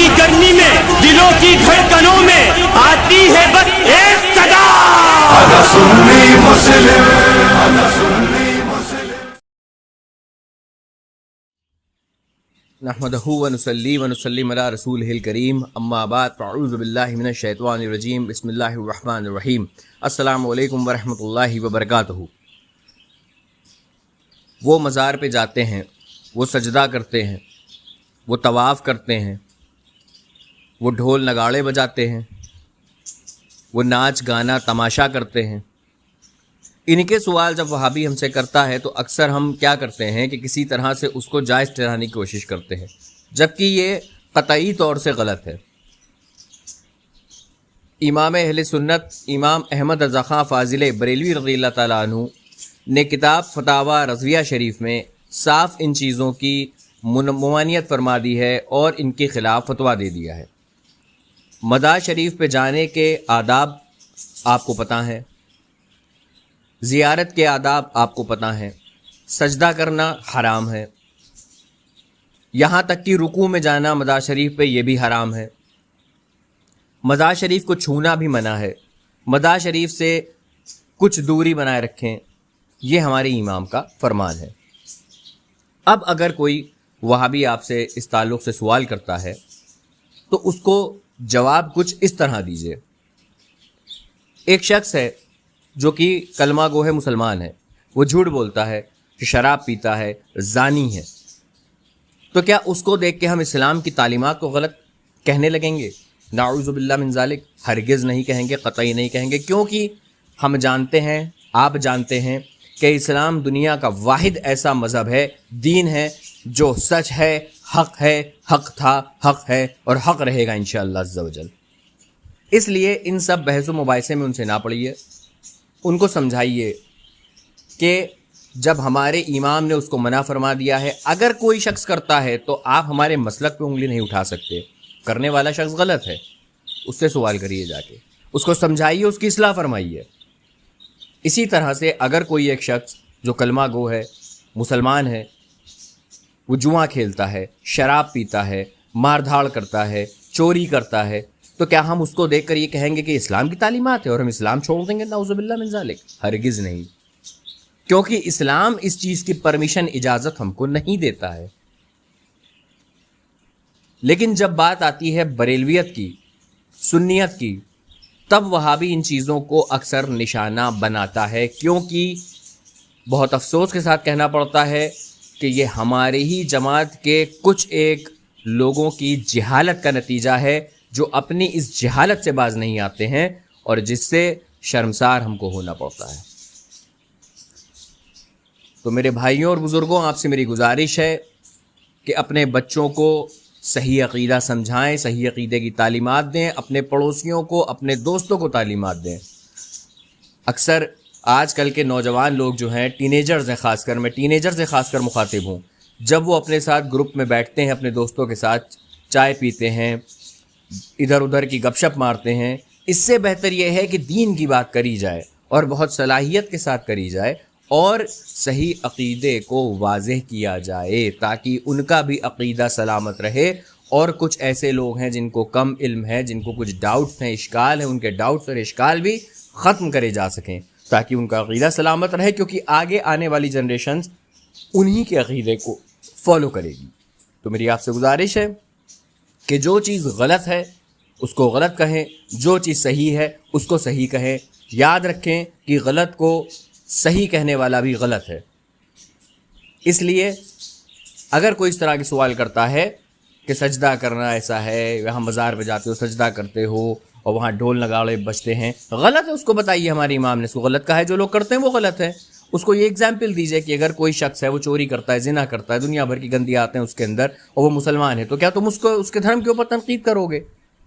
की गर्मी में, दिलों की धड़कनों में आती है बस एक सदा, अना सुन्नी मुस्लिम, अना सुन्नी मुस्लिम। नहमदहु व नुसल्ली व नुसल्लिम अला रसूलिहिल करीम, अम्मा बाद, फ़अऊज़ु बिल्लाहि मिनश शैतानिर रजीम, बिस्मिल्लाहिर रहमानिर रहीम। अस्सलामु अलैकुम व रहमतुल्लाहि व बरकातुहू। वो मज़ार पे जाते हैं, वो सजदा करते हैं, वो तवाफ़ करते हैं, वो ढोल नगाड़े बजाते हैं, वो नाच गाना तमाशा करते हैं। इनके सवाल जब वहाबी हमसे करता है तो अक्सर हम क्या करते हैं कि किसी तरह से उसको जायज़ ठहराने की कोशिश करते हैं, जबकि ये क़तई तौर से गलत है। इमाम अहले सुन्नत इमाम अहमद रज़ा ख़ां फ़ाज़िल बरेलवी रज़ियल्लाहु ताला अन्हु ने किताब फतावा रज़विया शरीफ में साफ़ इन चीज़ों की मुमानियत फरमा दी है और इनके ख़िलाफ़ फतवा दे दिया है। मज़ार शरीफ पे जाने के आदाब आपको पता है, ज़ियारत के आदाब आपको पता है, सजदा करना हराम है, यहाँ तक कि रुकू में जाना मज़ार शरीफ पे ये भी हराम है, मज़ार शरीफ को छूना भी मना है, मज़ार शरीफ से कुछ दूरी बनाए रखें, ये हमारे इमाम का फरमान है। अब अगर कोई वहाबी आपसे इस ताल्लुक़ से सवाल करता है तो उसको जवाब कुछ इस तरह दीजिए। एक शख्स है जो कि कलमा गो है, मुसलमान है, वो झूठ बोलता है, शराब पीता है, ज़ानी है, तो क्या उसको देख के हम इस्लाम की तालीमात को गलत कहने लगेंगे? नाऊज़ु बिल्लाह मिन ज़ालिक, हरगिज़ नहीं कहेंगे, क़तई नहीं कहेंगे, क्योंकि हम जानते हैं, आप जानते हैं कि इस्लाम दुनिया का वाहिद ऐसा मज़हब है, दीन है जो सच है, हक़ था, हक़ है और हक़ रहेगा इंशाअल्लाह अज़्ज़ा वजल। इसलिए इन सब बहस व मुबाहिसे में उनसे ना पड़िए, उनको समझाइए कि जब हमारे इमाम ने उसको मना फरमा दिया है, अगर कोई शख्स करता है तो आप हमारे मसलक पे उंगली नहीं उठा सकते। करने वाला शख्स गलत है, उससे सवाल करिए जाके, उसको समझाइए, उसकी इस्लाह फरमाइए। इसी तरह से अगर कोई एक शख्स जो कलमा गो है, मुसलमान है, वो जुआ खेलता है, शराब पीता है, मार धाड़ करता है, चोरी करता है, तो क्या हम उसको देखकर ये कहेंगे कि इस्लाम की तालीमात है और हम इस्लाम छोड़ देंगे? नाऊज़ु बिल्लाह मिन ज़ालिक, हरगिज़ नहीं, क्योंकि इस्लाम इस चीज़ की परमिशन, इजाज़त हमको नहीं देता है। लेकिन जब बात आती है बरेलवियत की, सुन्नियत की, तब वहाबी इन चीज़ों को अक्सर निशाना बनाता है, क्योंकि बहुत अफसोस के साथ कहना पड़ता है कि ये हमारे ही जमात के कुछ एक लोगों की जहालत का नतीजा है, जो अपनी इस जहालत से बाज नहीं आते हैं और जिससे शर्मसार हमको होना पड़ता है। तो मेरे भाइयों और बुज़ुर्गों, आपसे मेरी गुजारिश है कि अपने बच्चों को सही अक़ीदा समझाएं, सही अक़ीदे की तालीमात दें, अपने पड़ोसियों को, अपने दोस्तों को तालीमात दें। अक्सर आजकल के नौजवान लोग जो हैं, टीनेजर्स हैं, ख़ासकर मैं टीनेजर से ख़ासकर मुखातिब हूँ, जब वो अपने साथ ग्रुप में बैठते हैं, अपने दोस्तों के साथ चाय पीते हैं, इधर उधर की गपशप मारते हैं, इससे बेहतर यह है कि दीन की बात करी जाए और बहुत सलाहियत के साथ करी जाए और सही अक़ीदे को वाज़ेह किया जाए, ताकि उनका भी अक़ीदा सलामत रहे। और कुछ ऐसे लोग हैं जिनको कम इल्म है, जिनको कुछ डाउट्स हैं, इश्काल हैं, उनके डाउट्स और इश्काल भी ख़त्म करे जा सकें, ताकि उनका अक़ीदा सलामत रहे, क्योंकि आगे आने वाली जनरेशन्स उन्हीं के अक़ीदे को फॉलो करेगी। तो मेरी आपसे गुजारिश है कि जो चीज़ गलत है उसको गलत कहें, जो चीज़ सही है उसको सही कहें। याद रखें कि गलत को सही कहने वाला भी गलत है। इसलिए अगर कोई इस तरह के सवाल करता है कि सजदा करना ऐसा है, वहाँ मज़ार पे जाते हो, सजदा करते हो और वहाँ ढोल नगाड़े बजते हैं, गलत है, उसको बताइए हमारे इमाम ने उसको गलत कहा है, जो लोग करते हैं वो गलत है। उसको ये एग्जाम्पल दीजिए कि अगर कोई शख्स है, वो चोरी करता है, जिना करता है, दुनिया भर की गंदी आते हैं उसके अंदर, और वो मुसलमान है, तो क्या तुम उसको उसके धर्म के ऊपर तनकीद करोगे?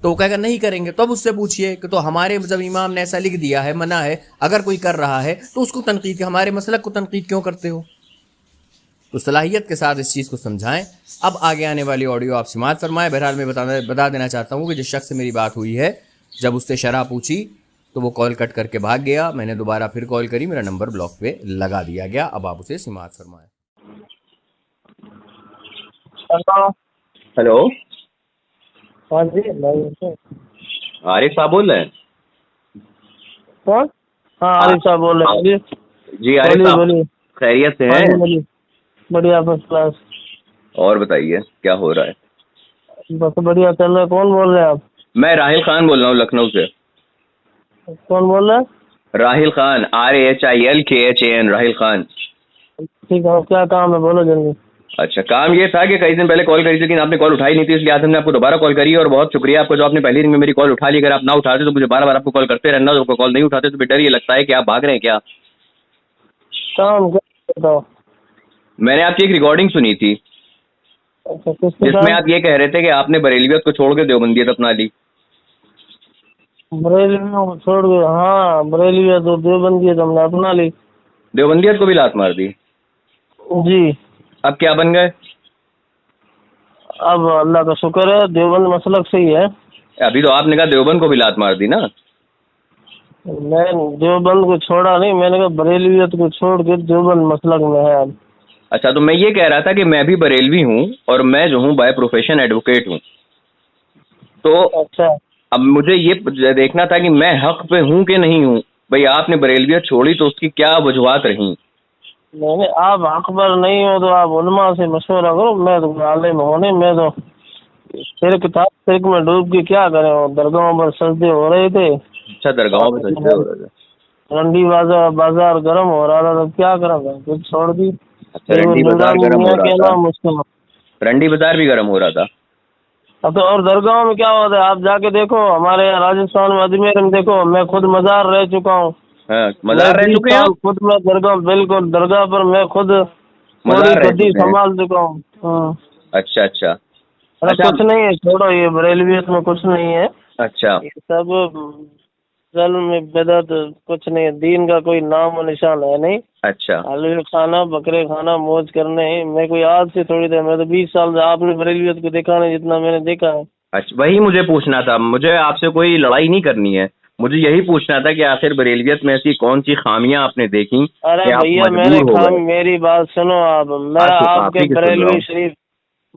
तो वो कहेगा नहीं करेंगे। तो अब उससे पूछिए कि तो हमारे जब इमाम ने ऐसा लिख दिया है, मना है, अगर कोई कर रहा है तो उसको तनकीद, हमारे मसलक को तनकीद क्यों करते हो? तो सलाहियत के साथ इस चीज़ को समझाएं। अब आगे आने वाली ऑडियो आप समाअत फरमाएं। बहरहाल मैं बता देना चाहता हूँ कि जिस शख्स से मेरी बात हुई है, जब उससे शरह पूछी तो वो कॉल कट करके भाग गया। मैंने दोबारा फिर कॉल करी, मेरा नंबर ब्लॉक पे लगा दिया गया। अब आप उसे समाअत फरमाएं। हेलो। हाँ जी भाई से। आरिफ साहब बोल रहे हैं? कौन? हाँ आरिफ साहब बोल रहे हैं। बोलिए जी आरिफ बोलिए साहब, बोलिए। खैरियत से हाँ जी हैं? बोलिए। बढ़िया फर्स्ट क्लास। और बताइए क्या हो रहा है? बस बढ़िया चल रहा है। कौन बोल रहे हैं आप? मैं राहिल खान बोल रहा हूँ लखनऊ से। कौन बोल रहा है? राहिल खान, RAHILKHAN, राहिल खान। ठीक है, क्या काम है बोलो जल्दी। अच्छा, काम ये था कि कई दिन पहले कॉल करी थी लेकिन आपने कॉल उठाई नहीं थी, इसलिए आज हमने आपको दोबारा कॉल करी और बहुत शुक्रिया आपको जो आपने पहली रिंग में मेरी कॉल उठा ली। अगर आप ना उठाते तो मुझे बार बार आपको कॉल करते रहना, तो कॉल नहीं उठाते तो बेटर ये लगता है कि आप भाग रहे हैं क्या। काम क्या बताओ। मैंने आपकी एक रिकॉर्डिंग सुनी थी अच्छा किसके जिसमें साथ? आप ये कह रहे थे कि आपने बरेलियत को छोड़ के देवबंदियत अपना ली। बरेली में छोड़ गए। हाँ बरेली है तो देवबंदी है तो हमने अपना ली। देवबंदियत को भी लात मार दी। जी। अब क्या बन गए? अब अल्लाह का शुक्र है देवबंद मसलक सही है। अभी तो आपने कहा देवबंद को भी लात मार दी ना। मैं देवबंद को छोड़ा नहीं, मैंने कहा बरेलियत को छोड़ के देवबंद मसलक में है अब। अच्छा, तो मैं ये कह रहा था कि मैं भी बरेलवी हूँ और मैं जो हूँ बाय प्रोफेशन एडवोकेट हूँ। तो अच्छा अब मुझे ये देखना था कि मैं हक पे हूँ कि नहीं हूँ। भाई आपने बरेलवियत छोड़ी तो उसकी क्या वजूहात रही? नहीं आप हक पर नहीं हो तो आप उलमा से मशवरा करो। मैं तो आलिम होने मैं तो शिरक था, शिरक में डूब के क्या करें। वो दरगाहों पर सजदे हो रहे थे। अच्छा, दरगाहों में सजदे हो रहे थे। रंडी बाजार गर्म हो रहा था तो क्या करा था, फिर छोड़ दी। अच्छा, फिर वो रंडी बाजार नूरानी गर्म हो मियाँ रहा के था। नाम उसका। रंडी बाजार भी गर्म हो रहा था। अब तो और दरगाहों में क्या होता है आप जाके देखो। हमारे यहाँ राजस्थान में अजमेर में देखो, मैं खुद मजार रह चुका हूँ। हाँ, मैं मजार रह 20 चुके हैं साल आप? खुद में दरगाह, बिल्कुल दरगाह पर मैं खुद थोड़ी मजार रह गद्दी चुके हैं। संभाल चुका हूँ। अच्छा अच्छा। अरे अच्छा कुछ नहीं है, छोड़ो ये बरेलवियत में कुछ नहीं है। अच्छा ये सब जल में बेदत कुछ नहीं है। दीन का कोई नाम और निशान है नहीं। अच्छा हलवे खाना बकरे खाना मौज करने हैं। मैं कोई आज से थोड़ी देर, मैं तो 20 साल से आपने बरेलवियत को देखा नहीं जितना मैंने देखा है। अच्छा, वही मुझे पूछना था। मुझे आपसे कोई लड़ाई नहीं करनी है, मुझे यही पूछना था कि आखिर बरेलवियत में ऐसी कौन सी खामियां आपने देखी अरे कि आप भैया मैंने मजबूर हो खाम, गए? मेरी बात सुनो आप। मैं आप ही आपके की सुन रहा हूँ।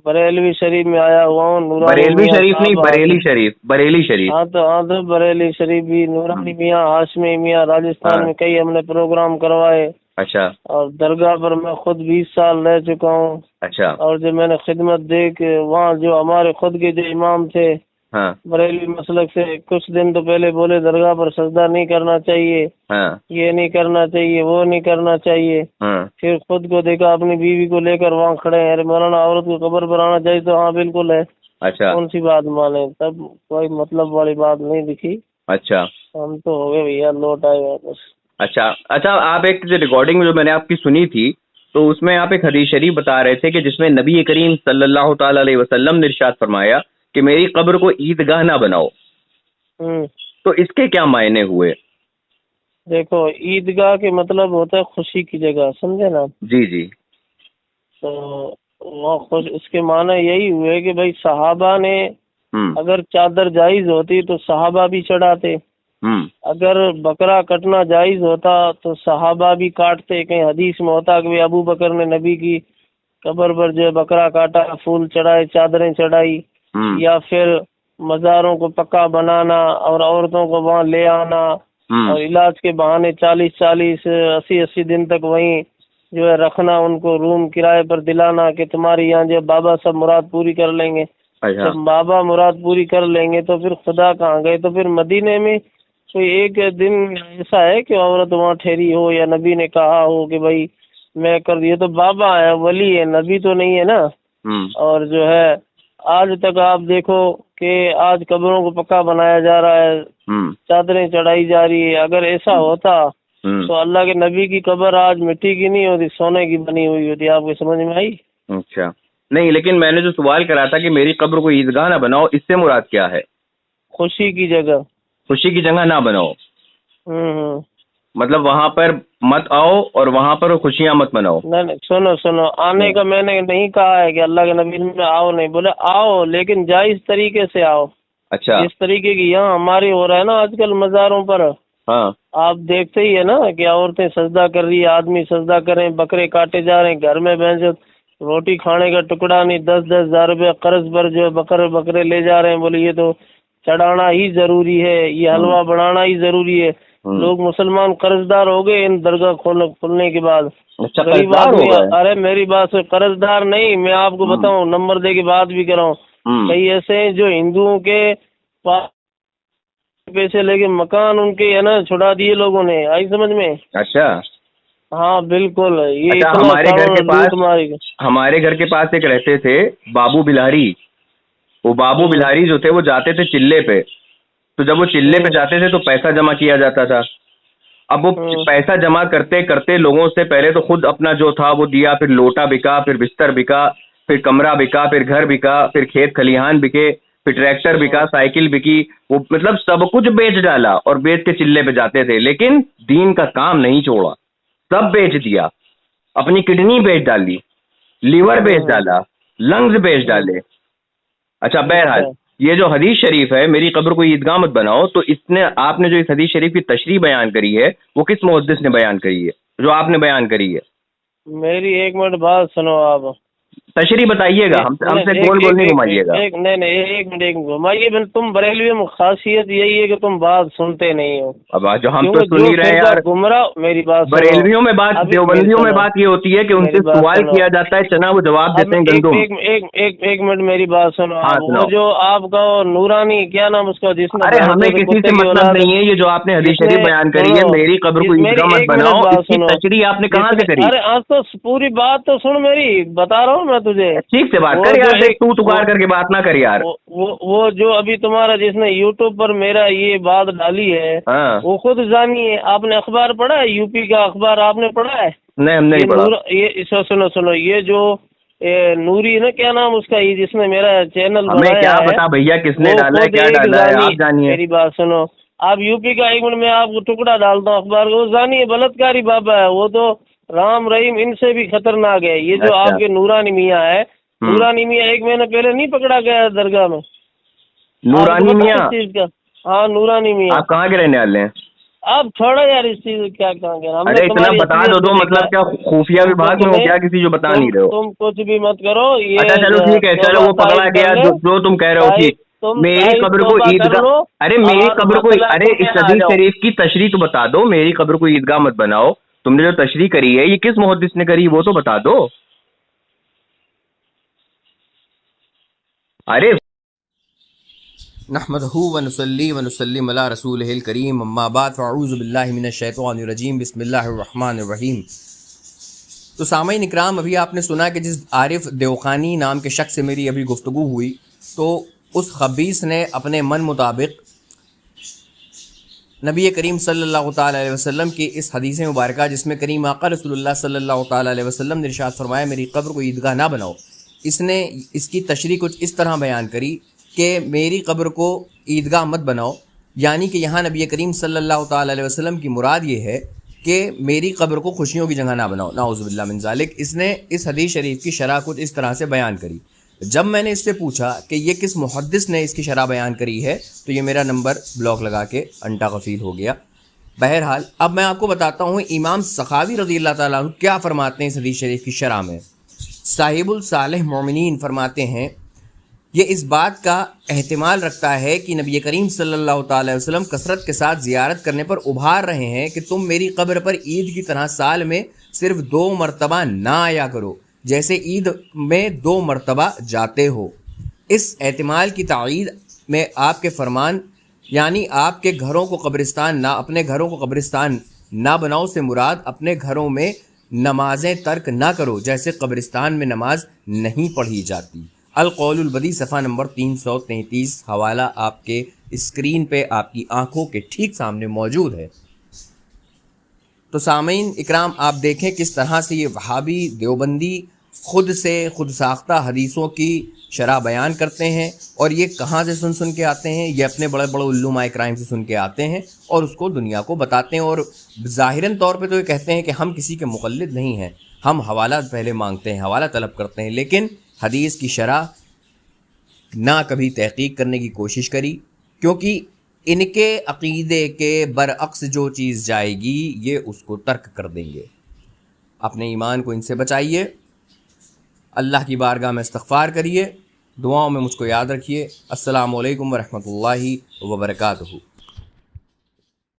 बरेलवी शरीफ में आया हुआ हूँ। नूरानी बरेलवी मियाँ शरीफ नहीं, साहब बरेली शरीफ, बरेली शरीफ। हाँ तो बरेली शरीफ भी, नूरानी मियाँ, हाशमी मियाँ, राजस्थान हाँ। में कई हमने प्रोग्राम करवाए। अच्छा और दरगाह पर मैं खुद 20 साल रह चुका हूँ। अच्छा। और जो मैंने खिदमत दे के वहाँ जो हमारे खुद के जो इमाम थे हाँ बरेली मसलक से, कुछ दिन तो पहले बोले दरगाह पर सजदा नहीं करना चाहिए, हाँ ये नहीं करना चाहिए, वो नहीं करना चाहिए। हाँ। फिर खुद को देखा अपनी बीवी को लेकर वहाँ खड़े हैं। अरे मौलाना औरत को कब्र पर आना चाहिए तो हाँ बिल्कुल है। अच्छा कौन सी बात माने, तब कोई मतलब वाली बात नहीं दिखी। अच्छा हम तो हो गए भैया, लौट आए वापस। अच्छा। अच्छा, आप एक जो रिकॉर्डिंग जो मैंने आपकी सुनी थी तो उसमें आप एक हदीस शरीफ बता रहे थे कि जिसमें नबी करीम सल्लल्लाहु ताला अलैहि वसल्लम ने इरशाद फरमाया कि मेरी कब्र को ईदगाह ना बनाओ। तो इसके क्या मायने हुए? देखो ईदगाह के मतलब होता है खुशी की जगह, समझे ना। जी जी। तो वो खुश, उसके माना यही हुए कि भाई सहाबा ने अगर चादर जायज होती तो सहाबा भी चढ़ाते। अगर बकरा कटना जायज होता तो सहाबा भी काटते। कहीं हदीस में होता कि अबू बकर ने नबी की कब्र पर जो है बकरा काटा, फूल चढ़ाए, चादरें चढ़ाई। या फिर मज़ारों को पक्का बनाना और औरतों को वहाँ ले आना और इलाज के बहाने 40-40 80-80 दिन तक वहीं जो है रखना, उनको रूम किराए पर दिलाना कि तुम्हारी यहाँ जो बाबा सब मुराद पूरी कर लेंगे। अच्छा। जब बाबा मुराद पूरी कर लेंगे तो फिर खुदा कहाँ गए। तो फिर मदीने में कोई एक दिन ऐसा है कि औरत वहाँ ठहरी हो या नबी ने कहा हो कि भाई मैं कर दिए, तो बाबा है, वली है, नबी तो नहीं है ना। और जो है आज तक आप देखो कि आज कब्रों को पक्का बनाया जा रहा है, चादरें चढ़ाई जा रही है। अगर ऐसा होता तो अल्लाह के नबी की कब्र आज मिट्टी की नहीं होती, सोने की बनी हुई होती। आपको समझ में आई? अच्छा, नहीं लेकिन मैंने जो सवाल करा था कि मेरी कब्र को ईदगाह ना बनाओ, इससे मुराद क्या है? खुशी की जगह। खुशी की जगह ना बनाओ। मतलब वहां पर मत आओ और वहां पर खुशियां मत मनाओ। नहीं सुनो, आने का मैंने नहीं कहा है कि अल्लाह के नबी ने आओ नहीं बोले, आओ लेकिन जायज तरीके से आओ। अच्छा। जिस तरीके की यहाँ हमारी हो रहा है ना आजकल मज़ारों पर, हाँ आप देखते ही है ना कि औरतें सजदा कर रही है, आदमी सजदा कर रहे हैं, बकरे काटे जा रहे हैं, घर में भैंस रोटी खाने का टुकड़ा नहीं, 10-10 हजार रुपये कर्ज पर जो बकरे ले जा रहे हैं, बोले ये तो चढ़ाना ही जरूरी है, ये हलवा बनाना ही जरूरी है। लोग मुसलमान कर्जदार हो गए इन दरगाह खुलने के बाद। अच्छा, गरीब कर्जदार हो आदमी, गए? अरे मेरी बात से कर्जदार नहीं, मैं आपको बताऊं, नंबर दे के बात भी कराऊं। कई ऐसे हैं जो हिंदुओं के पास पैसे लेके मकान उनके है ना छुड़ा दिए लोगों ने, आई समझ में? अच्छा। हाँ बिल्कुल। ये अच्छा, इतना हमारे घर के लूट मारी। हमारे घर के पास एक रहते थे बाबू बिलारी। वो बाबू बिलारी जो थे वो जाते थे चिल्ले पे, तो जब वो चिल्ले पे जाते थे तो पैसा जमा किया जाता था। अब वो पैसा जमा करते करते लोगों से पहले तो खुद अपना जो था वो दिया, फिर लोटा बिका, फिर बिस्तर बिका, फिर कमरा बिका, फिर घर बिका, फिर खेत खलिहान बिके, फिर ट्रैक्टर बिका, साइकिल बिकी, वो मतलब सब कुछ बेच डाला और बेच के चिल्ले पे जाते थे। लेकिन दीन का काम नहीं छोड़ा, सब बेच दिया, अपनी किडनी बेच डाली, लीवर बेच डाला, लंग्स बेच डाले। अच्छा, बहरहाल ये जो हदीस शरीफ है मेरी कब्र को ईदगाह मत बनाओ, तो इसने आपने जो इस हदीस शरीफ की तशरीह बयान करी है वो किस मुहद्दिस ने बयान करी है जो आपने बयान करी है? मेरी एक मिनट बात सुनो आप, तशरीह बताइएगा, हमसे गोल गोल नहीं घुमाइएगा। एक मिनट घुमाइए। तुम बरेलवी में खासियत यही है कि तुम बात सुनते नहीं हो। अब जो हम तो सुन ही रहे हैं यार, गुमराह। मेरी बात बरेलवियों में बात, देवबंदियों में बात ये होती है कि उनसे सवाल किया जाता है, चना वो जवाब देते हैं गंदुम। एक मिनट मेरी बात सुनो। वो जो आपका नूरानी क्या नाम उसका, जिसने, अरे हमें किसी से मतलब नहीं है, ये जो आपने हदीस शरीफ बयान करी है मेरी कब्र को ईदगाह मत बनाओ, इसकी तशरीह आपने कहाँ से करी? अरे आज तो पूरी बात तो सुन मेरी, बता रहा हूँ मैं तुझे। ठीक से बात कर यार, तू तुकार करके बात ना कर यार। वो जो अभी तुम्हारा जिसने यूट्यूब पर मेरा ये बात डाली है, हाँ। वो खुद जानी है। आपने अखबार पढ़ा है? यूपी का अखबार आपने पढ़ा है? नहीं, हमने नहीं पढ़ा। ये सुनो, ये जो नूरी ना, क्या नाम उसका, ये जिसने मेरा चैनल बनाया है, क्या पता भैया किसने डाला है, क्या डाला है, आप जानिए। मेरी बात सुनो, आप यूपी का, एक मिनट में आपको टुकड़ा डालता हूँ अखबार को, जानिए बलात्कारी बाबा है वो तो, राम रहीम इनसे भी खतरनाक है। ये जो आपके नूरानी मियाँ है, नूरानी मियाँ 1 महीने पहले नहीं पकड़ा गया दरगाह में? नूरानी मियाँ? हाँ, नूरानी मियाँ। आप कहाँ के रहने वाले हैं? आप छोड़ो यार इस चीज, क्या कहेंगे। अरे इतना बता दो, मतलब क्या खुफिया विभाग में हो क्या, किसी जो बता नहीं रहे हो? तुम कुछ भी मत करो ये। अच्छा चलो ठीक है, चलो वो पकड़ा गया जो तुम कह रहे हो कि मेरी कब्र को ईदगाह, अरे मेरी कब्र को, अरे इस हदीस शरीफ की तशरीह तो बता दो, मेरी कब्र को ईदगाह मत बनाओ। तुमने जो तशरीह करी है ये किस मुहद्दिस ने करी वो तो बता दो। अरे नहमदहू व नुसल्ली व नुसल्लिम अला रसूलिहिल करीम, अम्मा बाद, फ़अऊज़ु बिल्लाहि मिनश शैतानिर रजीम, बिस्मिल्लाहिर रहमानिर रहीम। तो सामईन इकराम, अभी आपने सुना कि जिस आरिफ देवखानी नाम के शख्स से मेरी अभी गुफ्तगू हुई, तो उस खबीस ने अपने मन मुताबिक नबी करीम सल्लल्लाहु ताला अलैहि वसल्लम की इस हदीस मुबारका, जिसमें करीम आका रसूलुल्लाह सल्लल्लाहु ताला अलैहि वसल्लम ने इरशाद फरमाया मेरी कब्र को ईदगाह ना बनाओ, इसने इसकी तशरीह कुछ इस तरह बयान करी कि मेरी कब्र को ईदगाह मत बनाओ, यानी कि यहाँ नबी करीम सल्लल्लाहु ताला अलैहि वसल्लम की मुराद ये है कि मेरी कब्र को खुशियों की जगह ना बनाओ, नाउज़ु बिल्लाह मिन ज़ालिक। इसने इस हदीस शरीफ की शरह कुछ इस तरह से बयान करी। जब मैंने इससे पूछा कि ये किस मुहद्दिस ने इसकी शरह बयान करी है, तो ये मेरा नंबर ब्लॉक लगा के अंटा गफील हो गया। बहरहाल अब मैं आपको बताता हूँ इमाम सखावी रज़ियल्लाहु ताला अन्हु क्या फरमाते हैं इस हदीस शरीफ की शरह में। साहिबुल सालिह मोमिनीन फरमाते हैं, ये इस बात का एहतिमाल रखता है कि नबी करीम सल्लल्लाहु ताला अलैहि वसल्लम कसरत के साथ ज़ियारत करने पर उभार रहे हैं कि तुम मेरी कब्र पर ईद की तरह साल में सिर्फ 2 मरतबा ना आया करो, जैसे ईद में 2 मरतबा जाते हो। इस एहतिमाल की तायीद में आपके फरमान, यानी आपके घरों को कब्रिस्तान ना, अपने घरों को कब्रिस्तान ना बनाओ से मुराद अपने घरों में नमाजें तर्क ना करो, जैसे कब्रिस्तान में नमाज नहीं पढ़ी जाती। अल कौलुल बदी सफ़ा नंबर 333, हवाला आपके स्क्रीन पे आपकी आंखों के ठीक सामने मौजूद है। तो सामीन इकराम, आप देखें किस तरह से ये वहाबी देवबंदी खुद से खुद साख्ता हदीसों की शरह बयान करते हैं, और ये कहाँ से सुन के आते हैं, ये अपने बड़े बड़े उल्लुमाए क्राइम से सुन के आते हैं और उसको दुनिया को बताते हैं। और ज़ाहिरन तौर पे तो ये कहते हैं कि हम किसी के मुक़ल्लिद नहीं हैं, हम हवाला पहले मांगते हैं, हवाला तलब करते हैं, लेकिन हदीस की शरह ना कभी तहकीक करने की कोशिश करी, क्योंकि इनके अक़ीदे के बरअक्स जो चीज़ जाएगी ये उसको तर्क कर देंगे। अपने ईमान को इनसे बचाइए। अल्लाह की बारगाह में इस्तग़फ़ार करिए, दुआओं में मुझको याद रखिए। अस्सलामु अलैकुम व रहमतुल्लाहि व बरकातुहू।